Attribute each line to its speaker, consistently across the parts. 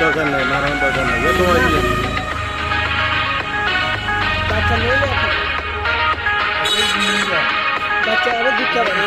Speaker 1: দরকার নাই মারানোর দরকার নাই তোমার বাচ্চা আরো দিতে পারে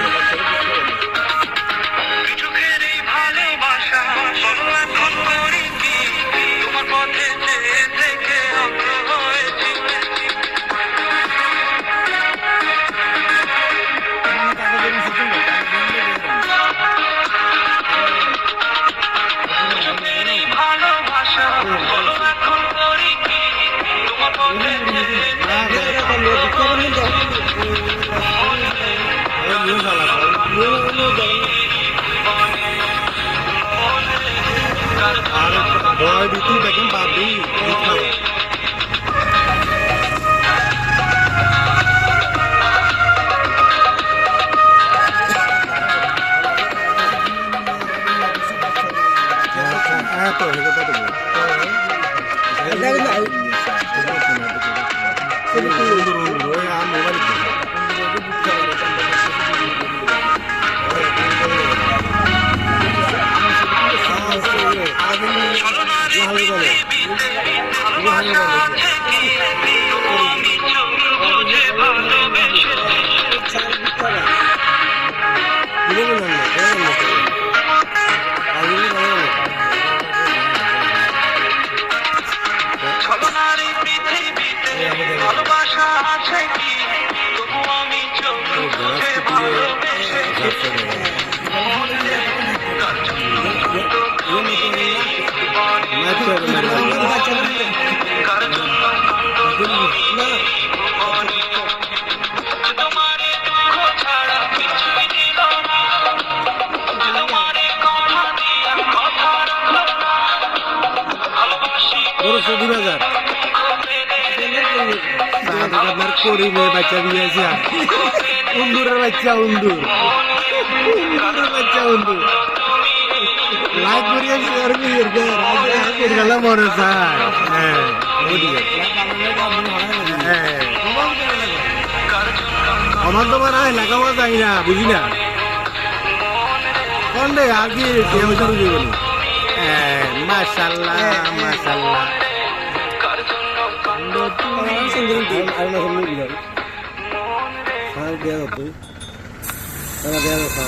Speaker 1: Boy, di sini bagian babi. বাচ্চা দিয়েছে উন্দুরের বাচ্চা উন্দুর বাচ্চা উন্দুর লাইক করিয়েছি আর কি গেল মনে চায় আমার তো মনে হয় লেখাপড়া চাই না বুঝি না কোন রে আর কি শুরু করবো মাশাল্লাহ মাশাল্লাহ Sana dia apa?